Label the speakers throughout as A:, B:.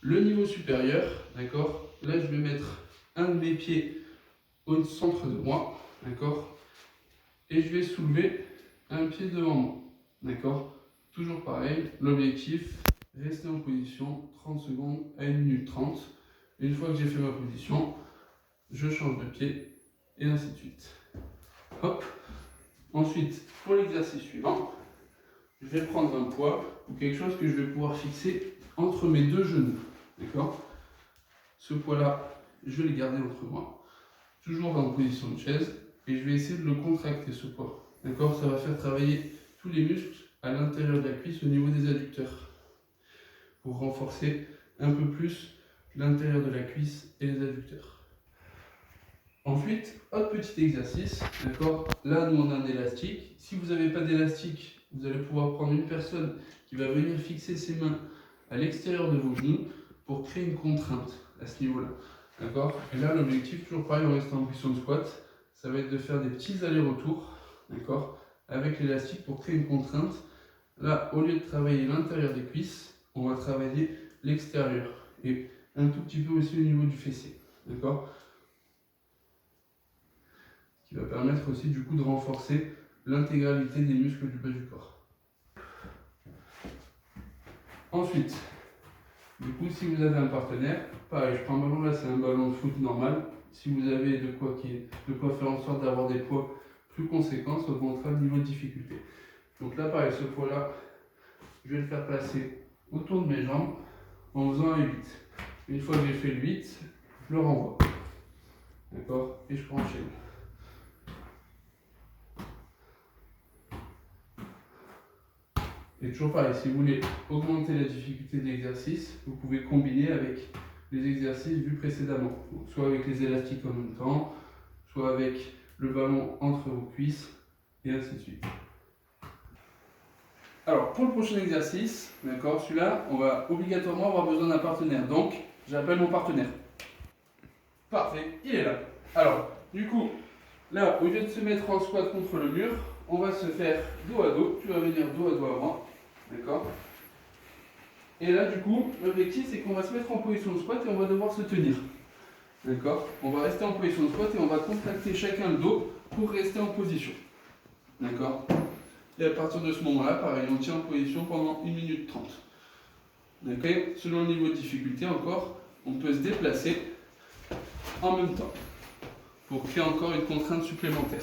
A: Le niveau supérieur, d'accord, là je vais mettre un de mes pieds au centre de moi, d'accord, et je vais soulever un pied devant moi, d'accord. Toujours pareil, l'objectif, rester en position 30 secondes à 1 minute 30. Une fois que j'ai fait ma position, je change de pied et ainsi de suite. Hop. Ensuite, pour l'exercice suivant, je vais prendre un poids ou quelque chose que je vais pouvoir fixer entre mes deux genoux, d'accord. Ce poids-là, je vais le garder entre moi, toujours en position de chaise, et je vais essayer de le contracter, ce poids. D'accord, ça va faire travailler tous les muscles à l'intérieur de la cuisse au niveau des adducteurs, pour renforcer un peu plus l'intérieur de la cuisse et les adducteurs. Ensuite, autre petit exercice, d'accord. Là, nous on a un élastique. Si vous n'avez pas d'élastique, vous allez pouvoir prendre une personne qui va venir fixer ses mains à l'extérieur de vos genoux pour créer une contrainte à ce niveau-là. D'accord. Et là, l'objectif, toujours pareil, en restant en position de squat, ça va être de faire des petits allers-retours, d'accord, avec l'élastique pour créer une contrainte. Là, au lieu de travailler l'intérieur des cuisses, on va travailler l'extérieur et un tout petit peu aussi au niveau du fessier, d'accord. Ce qui va permettre aussi du coup de renforcer l'intégralité des muscles du bas du corps. Ensuite, du coup, si vous avez un partenaire, pareil, je prends un ballon, là c'est un ballon de foot normal. Si vous avez de quoi faire en sorte d'avoir des poids plus conséquents, ça augmentera le niveau de difficulté. Donc là, pareil, ce poids-là, je vais le faire passer autour de mes jambes en faisant un 8. Une fois que j'ai fait le 8, je le renvoie. D'accord? Et je peux enchaîner. Et toujours pareil, si vous voulez augmenter la difficulté de l'exercice, vous pouvez combiner avec les exercices vus précédemment. Donc, soit avec les élastiques en même temps, soit avec le ballon entre vos cuisses, et ainsi de suite. Alors, pour le prochain exercice, d'accord, celui-là, on va obligatoirement avoir besoin d'un partenaire. Donc, j'appelle mon partenaire. Parfait, il est là. Alors, du coup, là, au lieu de se mettre en squat contre le mur, on va se faire dos à dos. Tu vas venir dos à dos à moi. D'accord. Et là, du coup, l'objectif, c'est qu'on va se mettre en position de squat et on va devoir se tenir. D'accord. On va rester en position de squat et on va contracter chacun le dos pour rester en position. D'accord. Et à partir de ce moment-là, pareil, on tient en position pendant 1 minute 30. D'accord. Selon le niveau de difficulté, encore, on peut se déplacer en même temps pour créer encore une contrainte supplémentaire.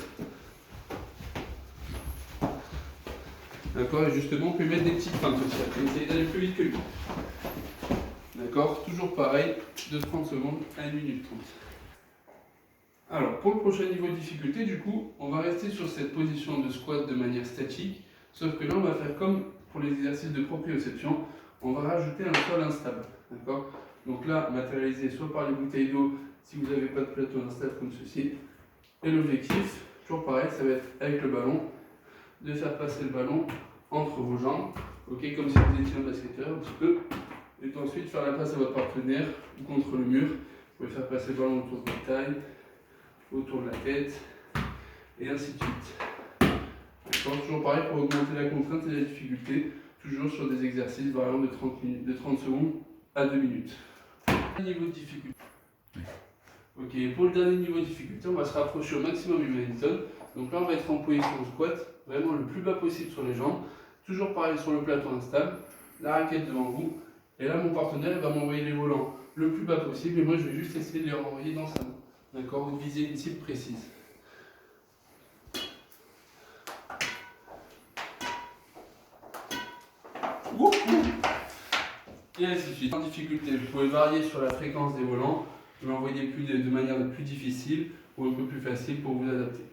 A: D'accord. Et justement, on peut mettre des petites feintes aussi. Après, essayer d'aller plus vite que lui. D'accord. Toujours pareil, de 30 secondes à 1 minute 30. Alors, pour le prochain niveau de difficulté, du coup, on va rester sur cette position de squat de manière statique, sauf que là, on va faire comme pour les exercices de proprioception, on va rajouter un sol instable, d'accord. Donc là, matérialisé soit par les bouteilles d'eau, si vous n'avez pas de plateau instable comme ceci, et l'objectif, toujours pareil, ça va être avec le ballon, de faire passer le ballon entre vos jambes, ok, comme si vous étiez un basketteur, un petit peu, et ensuite faire la passe à votre partenaire, ou contre le mur, vous pouvez faire passer le ballon autour de votre taille, autour de la tête, et ainsi de suite. D'accord, toujours pareil pour augmenter la contrainte et la difficulté, toujours sur des exercices variant de 30 secondes à 2 minutes. Niveau de difficulté. Ok, pour le dernier niveau de difficulté, on va se rapprocher au maximum du Wellington. Donc là, on va être en position squat, vraiment le plus bas possible sur les jambes. Toujours pareil sur le plateau instable, la raquette devant vous. Et là, mon partenaire va m'envoyer les volants le plus bas possible et moi, je vais juste essayer de les renvoyer dans sa main. D'accord, ou de viser une cible précise. Et ainsi de suite. En difficulté, vous pouvez varier sur la fréquence des volants, l'envoyer de manière plus difficile ou un peu plus facile pour vous adapter.